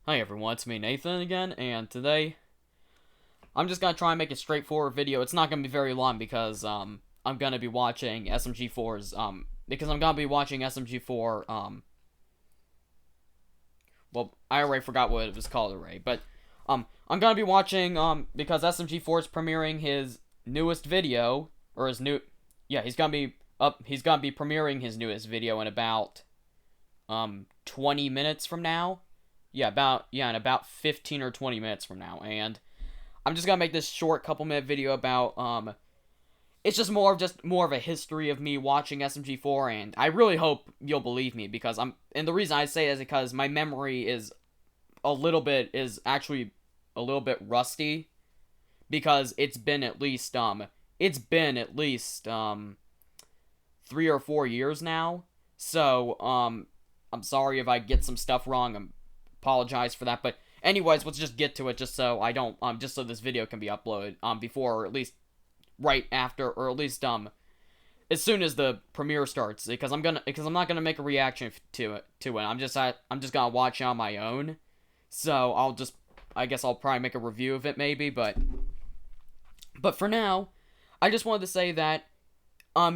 Hi everyone, it's me Nathan again, and today I'm just gonna try and make a straightforward video. It's not gonna be very long because I'm gonna be watching SMG4's because I'm gonna be watching SMG4 well, I already forgot what it was called already, but I'm gonna be watching because SMG4 is premiering his newest video, or his new he's gonna be premiering his newest video in about 20 minutes from now. In about 15 or 20 minutes from now. And I'm just gonna make this short couple minute video about it's just more of a history of me watching SMG4, and I really hope you'll believe me because and the reason I say it is because my memory is actually a little bit rusty because it's been at least 3 or 4 years now. So I'm sorry if I get some stuff wrong. I apologize for that. But anyways, let's just get to it, just so I don't just so this video can be uploaded before, or at least right after, or at least as soon as the premiere starts, because I'm not gonna make a reaction to it. I'm just gonna watch it on my own. So I guess I'll probably make a review of it maybe, but for now, I just wanted to say that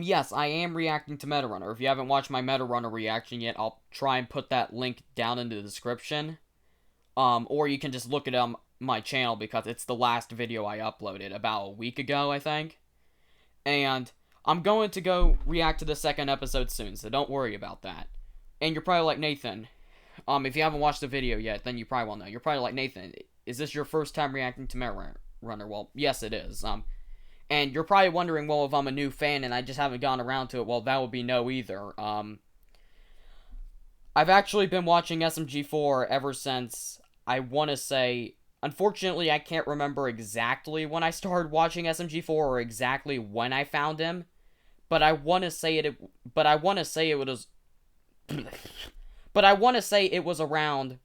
yes, I am reacting to Metarunner. If you haven't watched my Metarunner reaction yet, I'll try and put that link down in the description. Or you can just look it on my channel because it's the last video I uploaded about a week ago, I think. And I'm going to go react to the second episode soon, so don't worry about that. And you're probably like, Nathan, if you haven't watched the video yet, then you probably won't know. You're probably like, Nathan, is this your first time reacting to Metarunner? Well, yes, it is. And you're probably wondering, well, if I'm a new fan and I just haven't gone around to it, well, that would be no either. I've actually been watching SMG4 ever since, I want to say, unfortunately, I can't remember exactly when I started watching SMG4 or exactly when I found him, but I want to say it was, but I want to say it was around,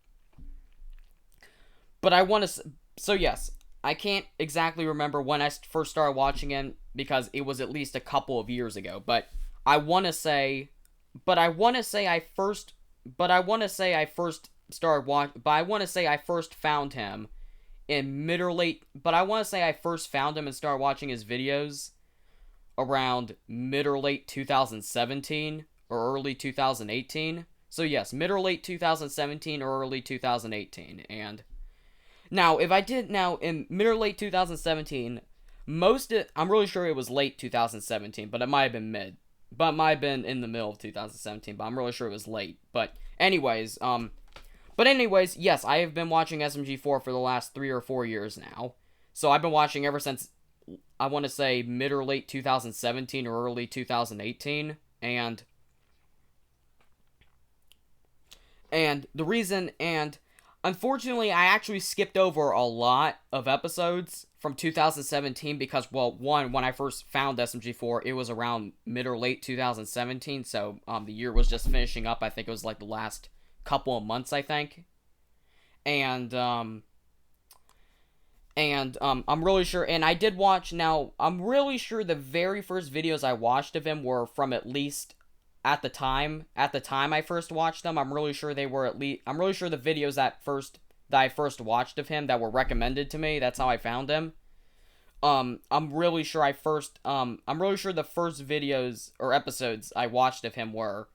so yes, I can't exactly remember when I first started watching him because it was at least a couple of years ago. But I want to say I first found him in mid or late. But I want to say I first found him and started watching his videos around mid or late 2017 or early 2018. So yes, mid or late 2017 or early 2018, and. Now, in mid or late 2017, I'm really sure it was late 2017, but it might have been mid. But it might have been in the middle of 2017, but I'm really sure it was late. But anyways, yes, I have been watching SMG4 for the last 3 or 4 years now. So I've been watching ever since, I want to say, mid or late 2017 or early 2018. And the reason, unfortunately, I actually skipped over a lot of episodes from 2017 because, well, one, when I first found SMG4, it was around mid or late 2017, so the year was just finishing up. I think it was like the last couple of months, I think. And I'm really sure, and I did watch, now, I'm really sure the very first videos I watched of him were from at least at the time I first watched them. I'm really sure the videos that I first watched of him that were recommended to me, that's how I found him. I'm really sure the first videos or episodes I watched of him were,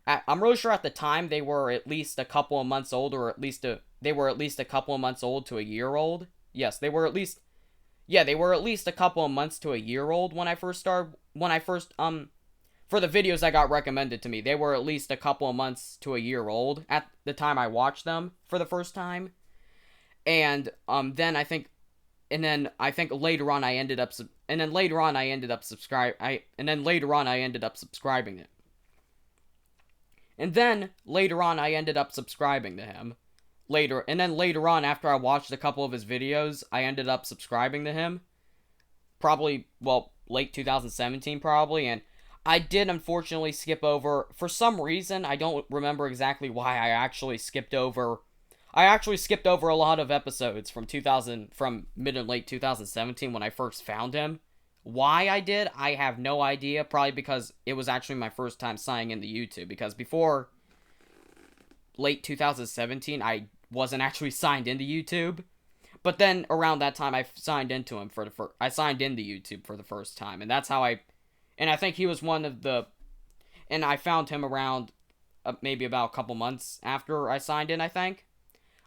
I'm really sure at the time they were at least a couple of months old, or they were at least a couple of months old to a year old. Yes, they were at least a couple of months to a year old when I first for the videos that got recommended to me. They were at least a couple of months to a year old at the time I watched them for the first time. And then I think later on I ended up subscribing it. And then later on I ended up subscribing to him. Later on, after I watched a couple of his videos, I ended up subscribing to him. Probably, well, late 2017 probably, and I did unfortunately skip over, for some reason, I don't remember exactly why I actually skipped over a lot of episodes from mid and late 2017 when I first found him. Why I did, I have no idea, probably because it was actually my first time signing into YouTube, because before late 2017, I wasn't actually signed into YouTube. But then around that time, I signed into him for the first. I signed into YouTube for the first time, and that's how I. And I think he was one of the. And I found him around maybe about a couple months after I signed in. I think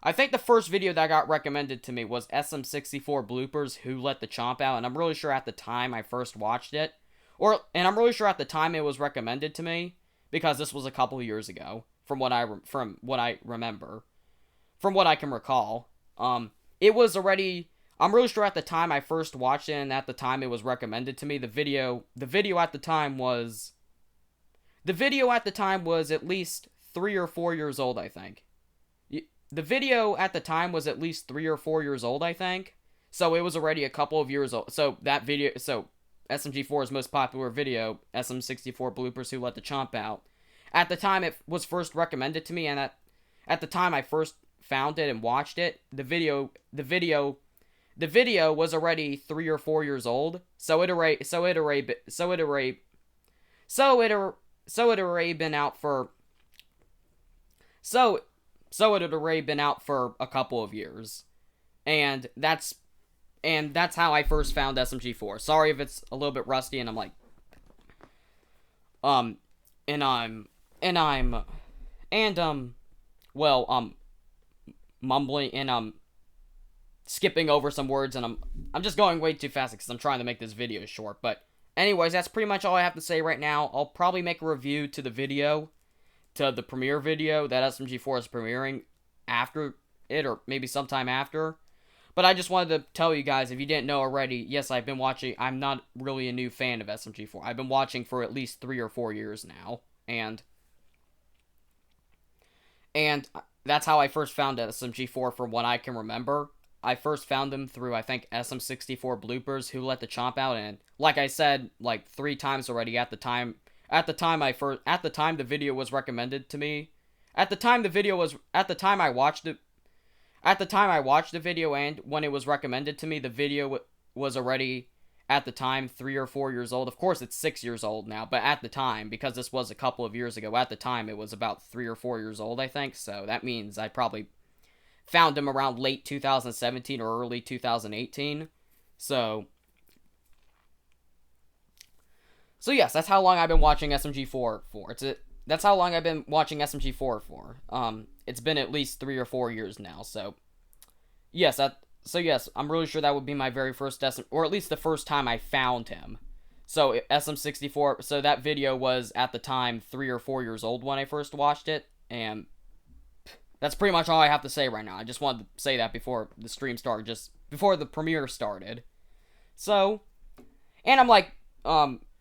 the first video that got recommended to me was SM64 bloopers. Who let the chomp out? And I'm really sure at the time I first watched it, and I'm really sure at the time it was recommended to me because this was a couple years ago from what I remember, from what I can recall. It was already. I'm really sure at the time I first watched it, and at the time it was recommended to me. The video at the time was at least 3 or 4 years old, I think. The video at the time was at least 3 or 4 years old, I think. So it was already a couple of years old. So SMG4's most popular video, SM64 bloopers who let the chomp out. At the time it was first recommended to me, and at the time I first found it and watched it, the video was already 3 or 4 years old. So it already been out for it had already been out for a couple of years. And that's how I first found SMG4. Sorry if it's a little bit rusty and I'm like mumbling and skipping over some words, and I'm just going way too fast because I'm trying to make this video short. But anyways, that's pretty much all I have to say right now. I'll probably make a review to the premiere video that SMG4 is premiering after it, or maybe sometime after. But I just wanted to tell you guys, if you didn't know already, yes, I've been watching. I'm not really a new fan of SMG4. I've been watching for at least 3 or 4 years now, and that's how I first found SMG4 from what I can remember. I first found them through, I think, SM64 bloopers who let the chomp out, and like I said, like 3 times already at the time the video was recommended to me. At the time I watched the video and when it was recommended to me, the video was already at the time 3 or 4 years old. Of course, it's 6 years old now, but at the time, because this was a couple of years ago, at the time it was about 3 or 4 years old, I think. So that means I probably found him around late 2017 or early 2018. So yes, that's how long I've been watching SMG4 for. That's how long I've been watching SMG4 for. It's been at least 3 or 4 years now. So yes, I'm really sure that would be my very first or at least the first time I found him. So SM64. So that video was at the time 3 or 4 years old when I first watched it, and that's pretty much all I have to say right now. I just wanted to say that before the stream started, just before the premiere started. So, and I'm like,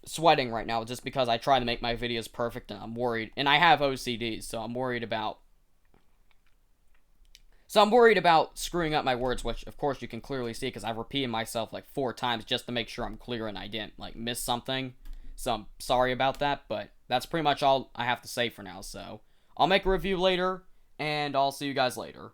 sweating right now just because I try to make my videos perfect, and I'm worried, and I have OCD, so I'm worried about screwing up my words, which of course you can clearly see because I've repeated myself like 4 times just to make sure I'm clear and I didn't like miss something. So I'm sorry about that, but that's pretty much all I have to say for now. So I'll make a review later, and I'll see you guys later.